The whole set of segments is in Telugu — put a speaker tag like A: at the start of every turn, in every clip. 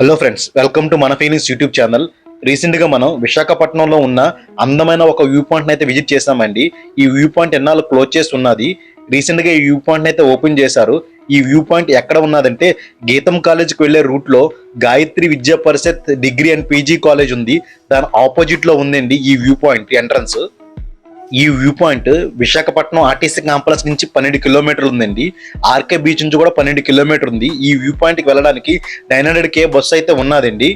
A: హలో ఫ్రెండ్స్, వెల్కమ్ టు మన ఫీలింగ్స్ యూట్యూబ్ ఛానల్. రీసెంట్గా మనం విశాఖపట్నంలో ఉన్న అందమైన ఒక వ్యూ పాయింట్ని అయితే విజిట్ చేసామండి. ఈ వ్యూ పాయింట్ ఎన్నాళ్ళు క్లోజ్ చేసి ఉన్నది. రీసెంట్గా ఈ వ్యూ పాయింట్ని అయితే ఓపెన్ చేశారు. ఈ వ్యూ పాయింట్ ఎక్కడ ఉన్నదంటే గీతం కాలేజ్కి వెళ్ళే రూట్లో గాయత్రి విద్యా పరిషత్ డిగ్రీ అండ్ పీజీ కాలేజ్ ఉంది. దాని ఆపోజిట్లో ఉందండి ఈ వ్యూ పాయింట్ ఎంట్రన్స్. ఈ view point Visakhapatnam RTC complex నుంచి 12 కిలోమీటర్లు ఉందండి. ఆర్కే బీచ్ నుంచి కూడా 12 కిలోమీటర్ ఉంది. ఈ వ్యూ పాయింట్కి వెళ్ళడానికి 900K బస్సు అయితే ఉన్నదండి.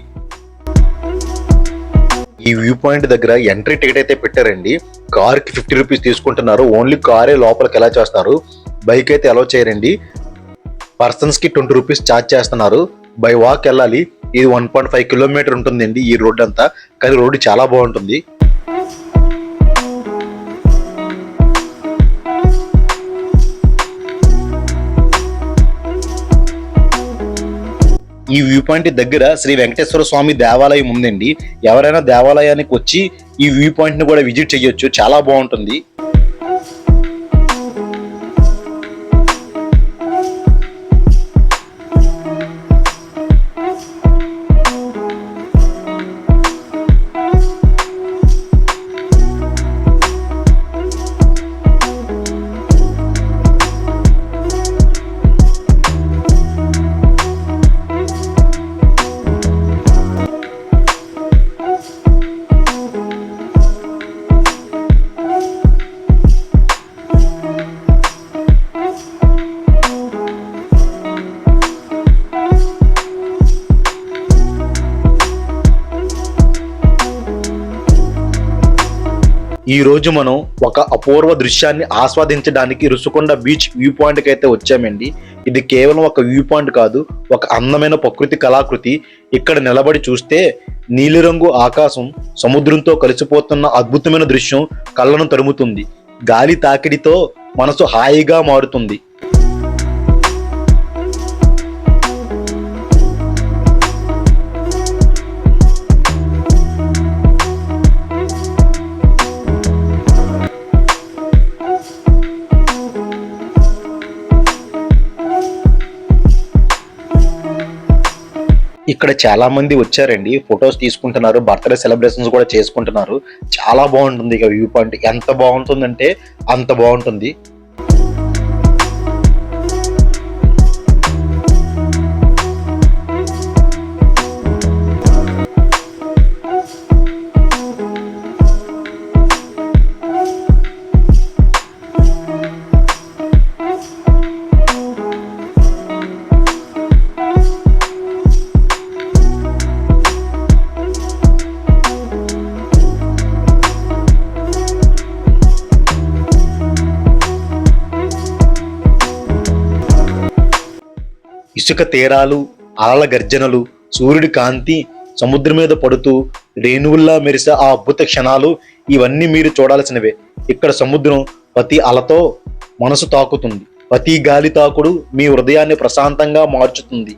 A: ఈ వ్యూ పాయింట్ దగ్గర ఎంట్రీ టికెట్ అయితే పెట్టారండి. కార్కి 50 రూపీస్ తీసుకుంటున్నారు. ఓన్లీ కారే లోపలికి ఎలా చేస్తారు, బైక్ అయితే అలౌ చేయరండి. పర్సన్స్కి 20 రూపీస్ ఛార్జ్ చేస్తున్నారు. బై వాక్ వెళ్ళాలి. ఇది 1.5 కిలోమీటర్ ఉంటుందండి ఈ రోడ్ అంతా. కానీ రోడ్డు చాలా బాగుంటుంది. ఈ వ్యూ పాయింట్ దగ్గర శ్రీ వెంకటేశ్వర స్వామి దేవాలయం ఉందండి. ఎవరైనా దేవాలయానికి వచ్చి ఈ వ్యూ పాయింట్ ని కూడా విజిట్ చేయొచ్చు. చాలా బాగుంటుంది. ఈ రోజు మనం ఒక అపూర్వ దృశ్యాన్ని ఆస్వాదించడానికి రుషికొండ బీచ్ వ్యూ పాయింట్కి అయితే వచ్చామండి. ఇది కేవలం ఒక వ్యూ పాయింట్ కాదు, ఒక అందమైన ప్రకృతి కళాకృతి. ఇక్కడ నిలబడి చూస్తే నీలిరంగు ఆకాశం సముద్రంతో కలిసిపోతున్న అద్భుతమైన దృశ్యం కళ్ళను తరుముతుంది. గాలి తాకిడితో మనసు హాయిగా మారుతుంది. ఇక్కడ చాలా మంది వచ్చారండి, ఫొటోస్ తీసుకుంటున్నారు, బర్త్డే సెలబ్రేషన్స్ కూడా చేసుకుంటున్నారు. చాలా బాగుంటుంది. ఇక వ్యూ పాయింట్ ఎంత బాగుంటుందంటే అంత బాగుంటుంది. ఇసుక తీరాలు, అలల గర్జనలు, సూర్యుడి కాంతి సముద్రం మీద పడుతూ రేణువుల్లా మెరిసే ఆ అద్భుత క్షణాలు ఇవన్నీ మీరు చూడాల్సినవే. ఇక్కడ సముద్రం ప్రతి అలతో మనసు తాకుతుంది. ప్రతి గాలి తాకుడు మీ హృదయాన్ని ప్రశాంతంగా మార్చుతుంది.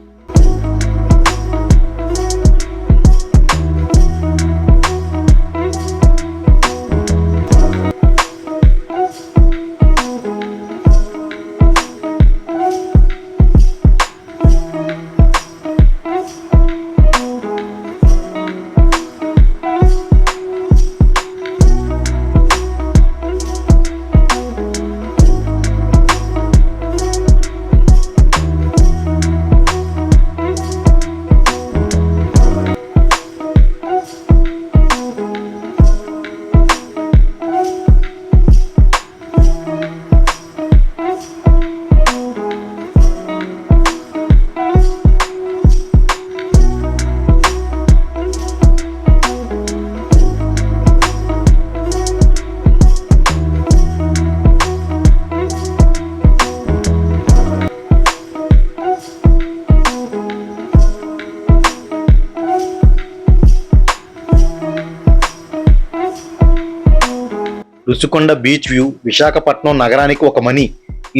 A: రుషికొండ బీచ్ వ్యూ విశాఖపట్నం నగరానికి ఒక మని.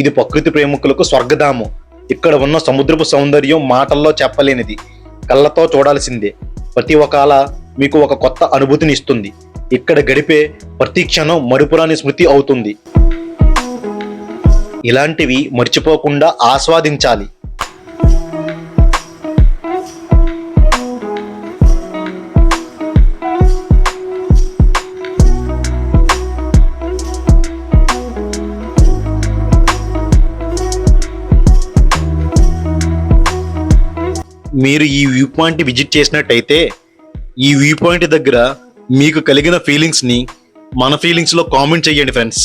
A: ఇది ప్రకృతి ప్రేమికులకు స్వర్గధామం. ఇక్కడ ఉన్న సముద్రపు సౌందర్యం మాటల్లో చెప్పలేనిది. కళ్ళతో చూడాల్సిందే. ప్రతి ఒక్క అల మీకు ఒక కొత్త అనుభూతిని ఇస్తుంది. ఇక్కడ గడిపే ప్రతి క్షణం మరుపురాని స్మృతి అవుతుంది. ఇలాంటివి మర్చిపోకుండా ఆస్వాదించాలి. మీరు ఈ వ్యూ పాయింట్ విజిట్ చేసినట్టయితే ఈ వ్యూ పాయింట్ దగ్గర మీకు కలిగిన ఫీలింగ్స్ని మన ఫీలింగ్స్లో కామెంట్ చేయండి ఫ్రెండ్స్.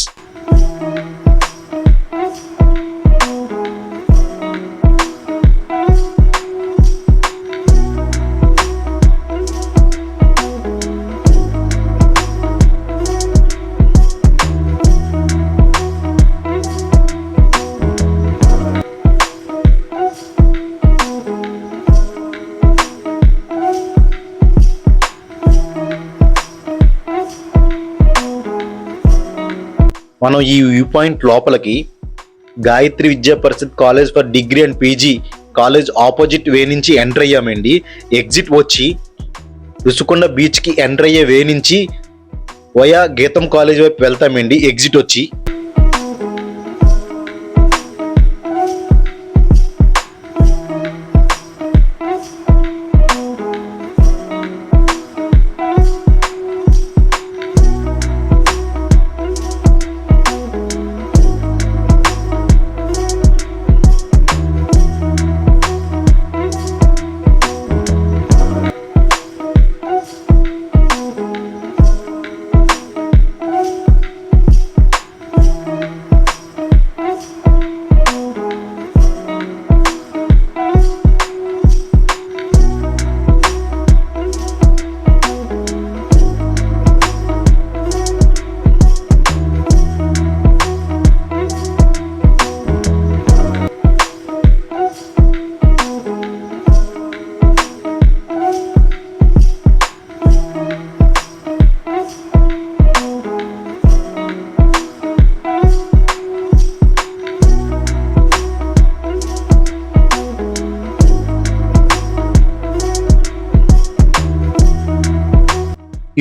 A: మనం ఈ వ్యూ పాయింట్ లోపలికి Gayatri Vidya Parishad college for degree and PG college opposite way నుంచి ఎంటర్ అయ్యామండి. ఎగ్జిట్ వచ్చి రుషికొండ బీచ్కి ఎంటర్ అయ్యే వే నుంచి వయా గీతం కాలేజ్ వైపు వెళ్తామండి. ఎగ్జిట్ వచ్చి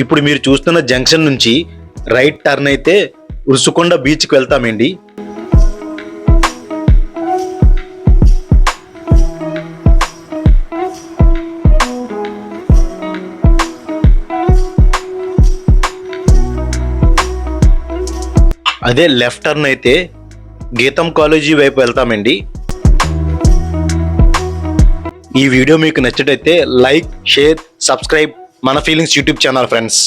A: ఇప్పుడు మీరు చూస్తున్న జంక్షన్ నుంచి రైట్ టర్న్ అయితే రుషికొండ బీచ్కి వెళ్తామండి. అదే లెఫ్ట్ టర్న్ అయితే గీతం కాలేజీ వైపు వెళ్తామండి. ఈ వీడియో మీకు నచ్చినట్లయితే లైక్, షేర్, సబ్స్క్రైబ్ మన ఫీలింగ్స్ యూట్యూబ్ ఛానల్ ఫ్రెండ్స్.